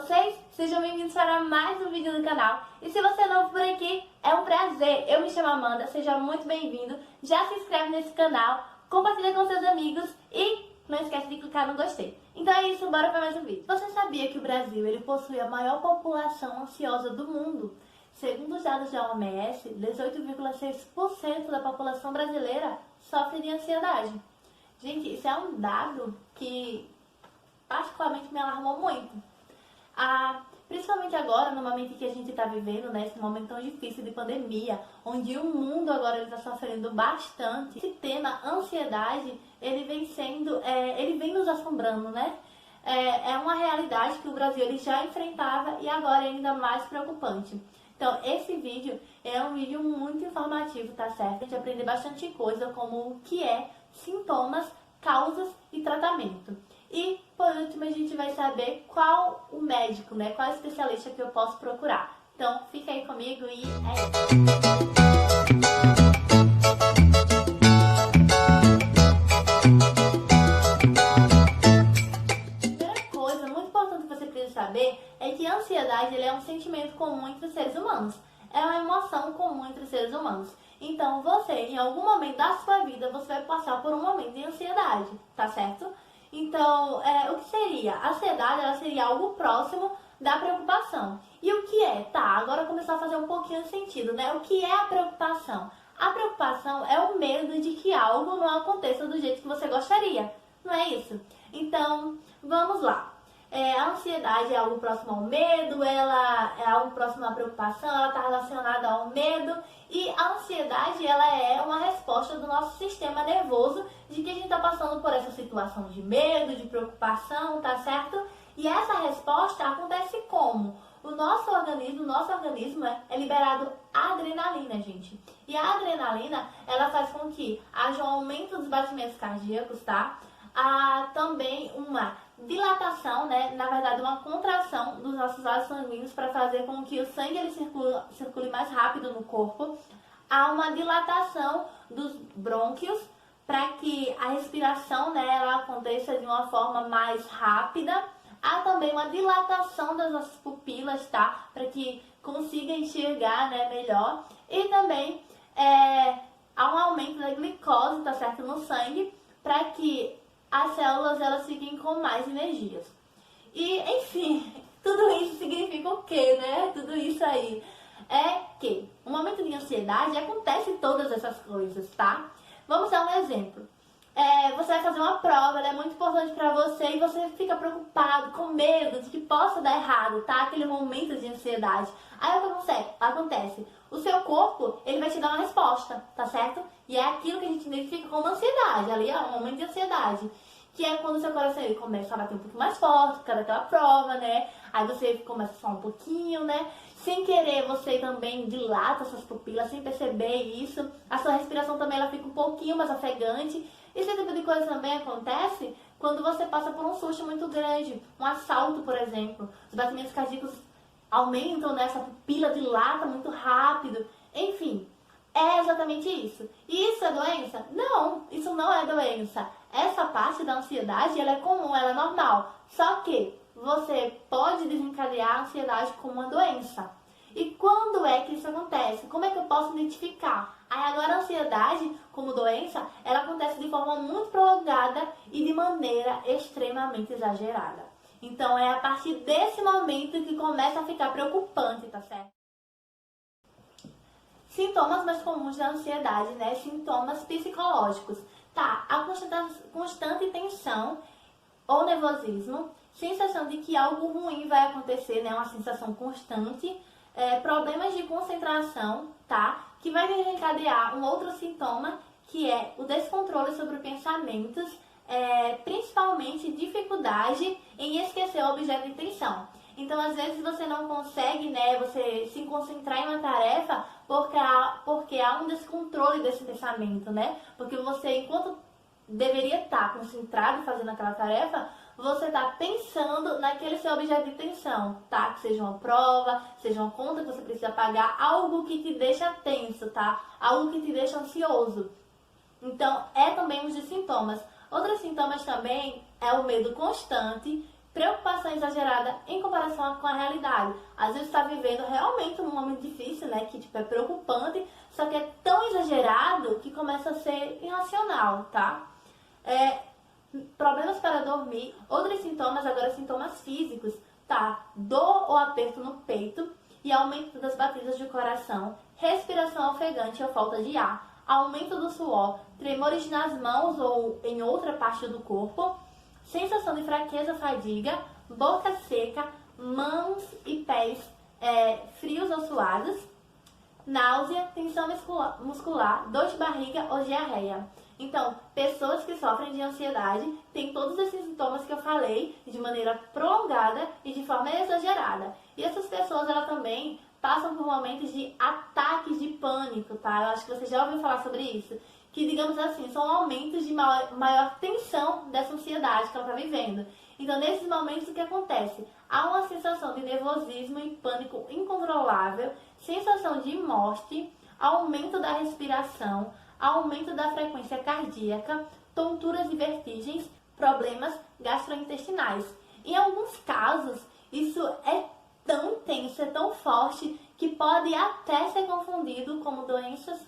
vocês? Sejam bem-vindos para mais um vídeo do canal. E se você é novo por aqui, é um prazer. Eu me chamo Amanda, seja muito bem-vindo. Já se inscreve nesse canal, compartilha com seus amigos e não esquece de clicar no gostei. Então é isso, bora para mais um vídeo. Você sabia que o Brasil ele possui a maior população ansiosa do mundo? Segundo os dados da OMS, 18,6% da população brasileira sofre de ansiedade. Gente, isso é um dado que particularmente me alarmou muito. Principalmente agora, no momento que a gente está vivendo, né, esse momento tão difícil de pandemia, onde o mundo agora está sofrendo bastante. Esse tema, ansiedade, ele vem nos assombrando, né? É uma realidade que o Brasil ele já enfrentava e agora é ainda mais preocupante. Então, esse vídeo é um vídeo muito informativo, tá certo? A gente aprender bastante coisa, como o que é sintomas, causas e tratamento. E, por último, a gente vai saber qual o médico, né? Qual especialista que eu posso procurar. Então, fica aí comigo e é isso. Primeira coisa muito importante que você precisa saber é que a ansiedade ele é um sentimento comum entre os seres humanos. É uma emoção comum entre os seres humanos. Então, você, em algum momento da sua vida, você vai passar por um momento de ansiedade, tá certo? Então, o que seria? A ansiedade ela seria algo próximo da preocupação. E o que é? Tá, agora começou a fazer um pouquinho de sentido, né? O que é a preocupação? A preocupação é o medo de que algo não aconteça do jeito que você gostaria, não é isso? Então, vamos lá. A ansiedade é algo próximo ao medo, ela é algo próximo à preocupação, ela está relacionada ao medo. E a ansiedade, ela é uma resposta do nosso sistema nervoso de que a gente está passando por essa situação de medo, de preocupação, tá certo? E essa resposta acontece como? O nosso organismo é liberado adrenalina, gente. E a adrenalina, ela faz com que haja um aumento dos batimentos cardíacos, tá? Há também uma dilatação, né? Na verdade, uma contração dos nossos vasos sanguíneos para fazer com que o sangue ele circule mais rápido no corpo. Há uma dilatação dos brônquios para que a respiração, né, ela aconteça de uma forma mais rápida. Há também uma dilatação das nossas pupilas, tá? Para que consiga enxergar, né, melhor. E também há um aumento da glicose, tá certo, no sangue, para que as células elas fiquem com mais energias. E, enfim, tudo isso significa o quê, né? Tudo isso aí é que um momento de ansiedade acontece todas essas coisas, tá? Vamos dar um exemplo. Você vai fazer uma prova, ela é muito importante para você e você fica preocupado, com medo de que possa dar errado, tá? Aquele momento de ansiedade. Aí o que acontece? O seu corpo, ele vai te dar uma resposta, tá certo? E é aquilo que a gente identifica como ansiedade, ali é um momento de ansiedade. Que é quando o seu coração ele começa a bater um pouco mais forte, por causa daquela prova, né? Aí você começa a suar um pouquinho, né? Sem querer, você também dilata suas pupilas, sem perceber isso. A sua respiração também ela fica um pouquinho mais ofegante. Esse tipo de coisa também acontece quando você passa por um susto muito grande. Um assalto, por exemplo. Os batimentos cardíacos aumentam, né? Essa pupila dilata muito rápido. Enfim, é exatamente isso. E isso é doença? Não, isso não é doença. Essa parte da ansiedade, ela é comum, ela é normal. Só que você pode desencadear a ansiedade como uma doença. E quando é que isso acontece? Como é que eu posso identificar? Aí agora a ansiedade, como doença, ela acontece de forma muito prolongada e de maneira extremamente exagerada. Então é a partir desse momento que começa a ficar preocupante, tá certo? Sintomas mais comuns da ansiedade, né? Sintomas psicológicos. Tá, a constante tensão ou nervosismo, sensação de que algo ruim vai acontecer, né? Uma sensação constante, problemas de concentração, tá? Que vai desencadear um outro sintoma, que é o descontrole sobre pensamentos, principalmente dificuldade em esquecer o objeto de tensão. Então, às vezes você não consegue, né, você se concentrar em uma tarefa porque há um descontrole desse pensamento, né? Porque você, enquanto deveria estar concentrado fazendo aquela tarefa, você está pensando naquele seu objeto de tensão, tá? Que seja uma prova, seja uma conta que você precisa pagar, algo que te deixa tenso, tá? Algo que te deixa ansioso. Então, é também um dos sintomas. Outros sintomas também é o medo constante, preocupação exagerada em comparação com a realidade. Às vezes está vivendo realmente um momento difícil, né? Que tipo, é preocupante, só que é tão exagerado que começa a ser irracional, tá? Problemas para dormir, outros sintomas, agora sintomas físicos, tá? Dor ou aperto no peito e aumento das batidas do coração, respiração ofegante ou falta de ar, aumento do suor, tremores nas mãos ou em outra parte do corpo, sensação de fraqueza, fadiga, boca seca, mãos e pés frios ou suados, náusea, tensão muscular, dor de barriga ou diarreia. Então, pessoas que sofrem de ansiedade têm todos esses sintomas que eu falei de maneira prolongada e de forma exagerada. E essas pessoas, elas também passam por momentos de ataques de pânico, tá? Eu acho que você já ouviu falar sobre isso. Que, digamos assim, são aumentos de maior tensão dessa ansiedade que ela está vivendo. Então, nesses momentos, o que acontece? Há uma sensação de nervosismo e pânico incontrolável, sensação de morte, aumento da respiração, aumento da frequência cardíaca, tonturas e vertigens, problemas gastrointestinais. Em alguns casos, isso é tão intenso, é tão forte, que pode até ser confundido como doenças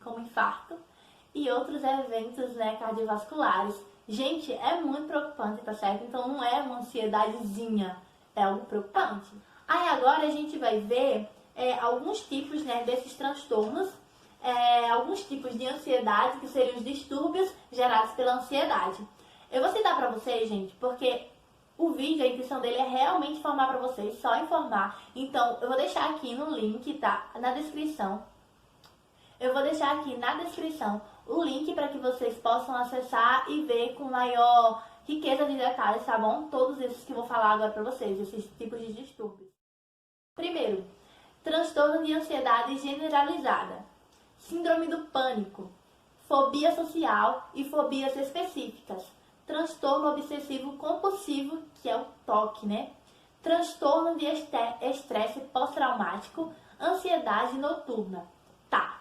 como infarto e outros eventos, né, cardiovasculares. Gente, é muito preocupante, tá certo? Então não é uma ansiedadezinha, é algo preocupante. Aí agora a gente vai ver alguns tipos, né, desses transtornos, alguns tipos de ansiedade, que seriam os distúrbios gerados pela ansiedade. Eu vou citar pra vocês, gente, porque o vídeo, a intenção dele é realmente informar pra vocês, só informar. Então, eu vou deixar aqui no link, tá? Na descrição. Eu vou deixar aqui na descrição o link para que vocês possam acessar e ver com maior riqueza de detalhes, tá bom? Todos esses que eu vou falar agora pra vocês, esses tipos de distúrbios. Primeiro, transtorno de ansiedade generalizada, síndrome do pânico, fobia social e fobias específicas, transtorno obsessivo compulsivo, que é o TOC, né? Transtorno de estresse pós-traumático, ansiedade noturna. Tá.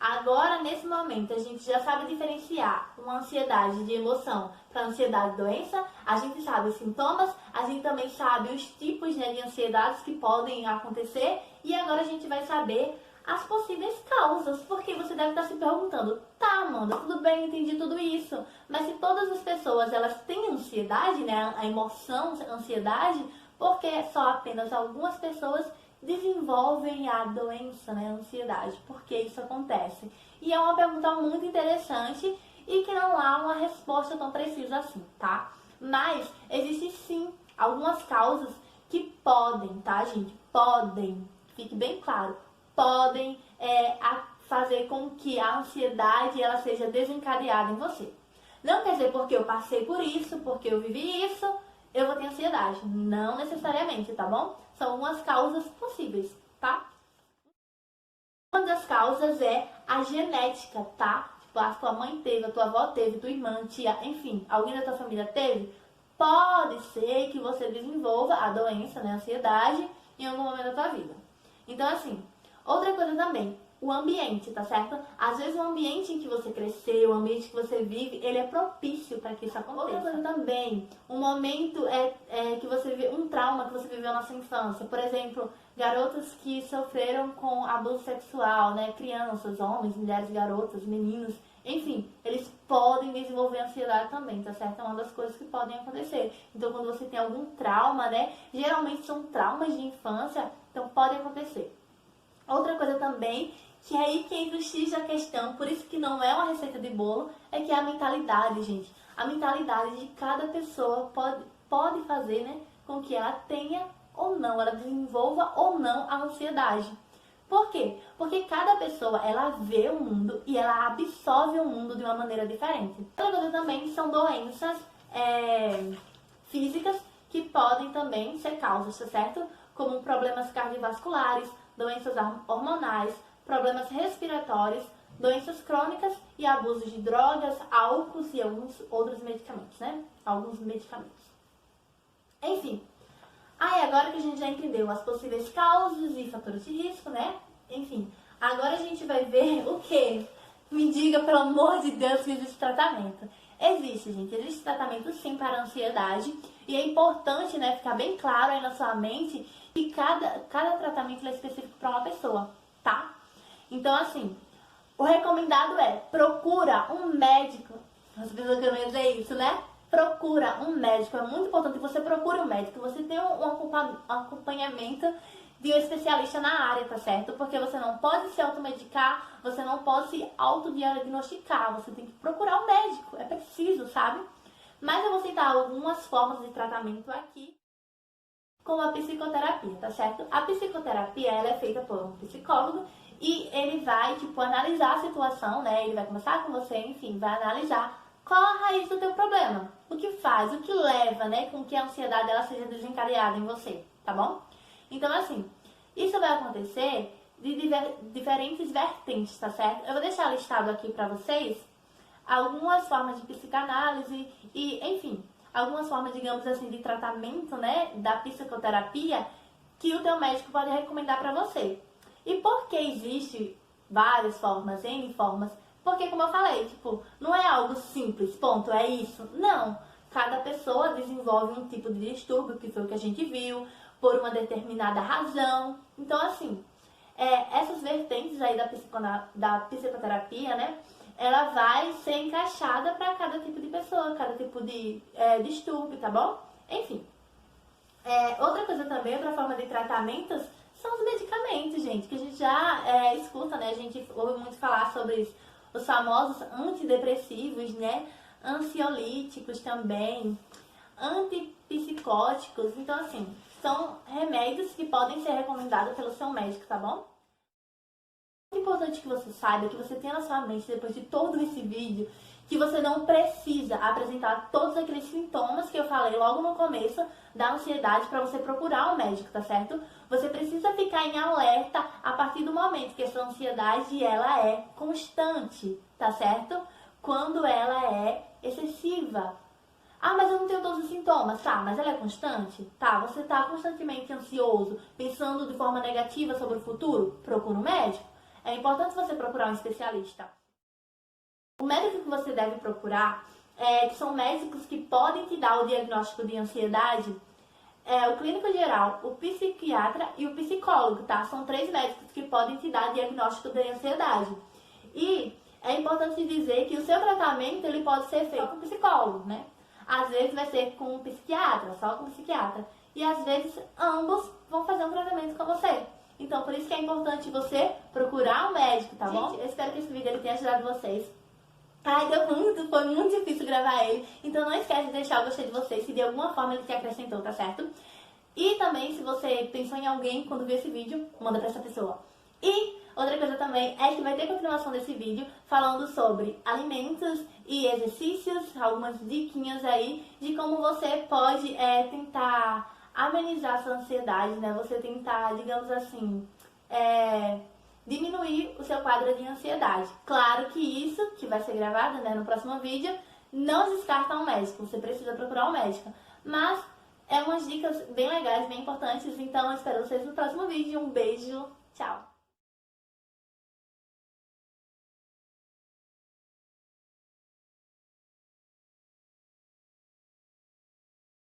Agora, nesse momento, a gente já sabe diferenciar uma ansiedade de emoção para ansiedade de doença, a gente sabe os sintomas, a gente também sabe os tipos, né, de ansiedades que podem acontecer, e agora a gente vai saber as possíveis causas, porque você deve estar se perguntando, tá, Amanda, tudo bem, entendi tudo isso, mas se todas as pessoas elas têm ansiedade, né, a emoção, a ansiedade, porque só apenas algumas pessoas desenvolvem a doença, né, a ansiedade, por que isso acontece? E é uma pergunta muito interessante e que não há uma resposta tão precisa assim, tá? Mas existem sim algumas causas que podem, tá, gente? Podem, fique bem claro, podem fazer com que a ansiedade ela seja desencadeada em você. Não quer dizer porque eu passei por isso, porque eu vivi isso, eu vou ter ansiedade. Não necessariamente, tá bom? São algumas causas possíveis, tá? Uma das causas é a genética, tá? Tipo, a tua mãe teve, a tua avó teve, tua irmã, tia, enfim, alguém da tua família teve. Pode ser que você desenvolva a doença, né, a ansiedade, em algum momento da tua vida. Então, assim, outra coisa também, o ambiente, tá certo? Às vezes o ambiente em que você cresceu, o ambiente que você vive, ele é propício para que isso aconteça. Outra coisa também, um momento que você vive, um trauma que você viveu na sua infância. Por exemplo, garotas que sofreram com abuso sexual, né? Crianças, homens, mulheres, garotas, meninos, enfim, eles podem desenvolver ansiedade também, tá certo? É uma das coisas que podem acontecer. Então, quando você tem algum trauma, né? Geralmente são traumas de infância, então pode acontecer. Outra coisa também, que é aí que entra o X da questão, por isso que não é uma receita de bolo, é que é a mentalidade, gente. A mentalidade de cada pessoa pode fazer, né, com que ela tenha ou não, ela desenvolva ou não a ansiedade. Por quê? Porque cada pessoa, ela vê o mundo e ela absorve o mundo de uma maneira diferente. Outra coisa também são doenças físicas que podem também ser causas, tá certo? Como problemas cardiovasculares, doenças hormonais, problemas respiratórios, doenças crônicas e abuso de drogas, álcool e alguns outros medicamentos, né? Alguns medicamentos. Enfim. Aí agora que a gente já entendeu as possíveis causas e fatores de risco, né? Enfim, agora a gente vai ver o que? Me diga, pelo amor de Deus, que existe tratamento. Existe, gente. Existe tratamento sim para a ansiedade. E é importante, né, ficar bem claro aí na sua mente que cada tratamento é específico para uma pessoa, tá? Então, assim, o recomendado é procura um médico. As pessoas que eu não ia dizer isso, né? Procura um médico. É muito importante que você procure um médico. Você tenha um acompanhamento de um especialista na área, tá certo? Porque você não pode se automedicar, você não pode se autodiagnosticar. Você tem que procurar um médico. É preciso, sabe? Mas eu vou citar algumas formas de tratamento aqui, como a psicoterapia, tá certo? A psicoterapia, ela é feita por um psicólogo e ele vai, tipo, analisar a situação, né? Ele vai conversar com você, enfim, vai analisar qual a raiz do teu problema. O que faz, o que leva, né, com que a ansiedade ela seja desencadeada em você, tá bom? Então, assim, isso vai acontecer de diferentes vertentes, tá certo? Eu vou deixar listado aqui pra vocês algumas formas de psicanálise e, enfim, algumas formas, digamos assim, de tratamento, né, da psicoterapia que o teu médico pode recomendar para você. E por que existe várias formas, N formas? Porque, como eu falei, tipo, não é algo simples, ponto, é isso. Não. Cada pessoa desenvolve um tipo de distúrbio, que foi o que a gente viu, por uma determinada razão. Então, assim, essas vertentes aí da psicoterapia, né, ela vai ser encaixada para cada tipo de pessoa, cada tipo de distúrbio, tá bom? Enfim. Outra coisa também, outra forma de tratamentos, são os medicamentos, gente, que a gente já escuta, né? A gente ouve muito falar sobre os famosos antidepressivos, né? Ansiolíticos também, antipsicóticos. Então, assim, são remédios que podem ser recomendados pelo seu médico, tá bom? É importante que você saiba, que você tenha na sua mente, depois de todo esse vídeo, que você não precisa apresentar todos aqueles sintomas que eu falei logo no começo da ansiedade para você procurar um médico, tá certo? Você precisa ficar em alerta a partir do momento que essa ansiedade ela é constante, tá certo? Quando ela é excessiva. Ah, mas eu não tenho todos os sintomas. Tá, mas ela é constante? Tá, você tá constantemente ansioso, pensando de forma negativa sobre o futuro? Procura um médico. É importante você procurar um especialista. O médico que você deve procurar, que são médicos que podem te dar o diagnóstico de ansiedade, é o clínico geral, o psiquiatra e o psicólogo, tá? São 3 médicos que podem te dar diagnóstico de ansiedade. E é importante dizer que o seu tratamento ele pode ser feito com psicólogo, né? Às vezes vai ser com um psiquiatra, só com um psiquiatra. E às vezes ambos vão fazer um tratamento com você. Então, por isso que é importante você procurar um médico, tá bom? Eu espero que esse vídeo tenha ajudado vocês. Ai, foi muito difícil gravar ele. Então não esquece de deixar o gostei de vocês, se de alguma forma ele te acrescentou, tá certo? E também, se você pensou em alguém quando viu esse vídeo, manda pra essa pessoa. E outra coisa também é que vai ter continuação desse vídeo falando sobre alimentos e exercícios, algumas diquinhas aí de como você pode tentar amenizar sua ansiedade, né? Você tentar, digamos assim, diminuir o seu quadro de ansiedade. Claro que isso, que vai ser gravado, né, no próximo vídeo, não descarta um médico, você precisa procurar um médico. Mas umas dicas bem legais, bem importantes, então eu espero vocês no próximo vídeo. Um beijo, tchau!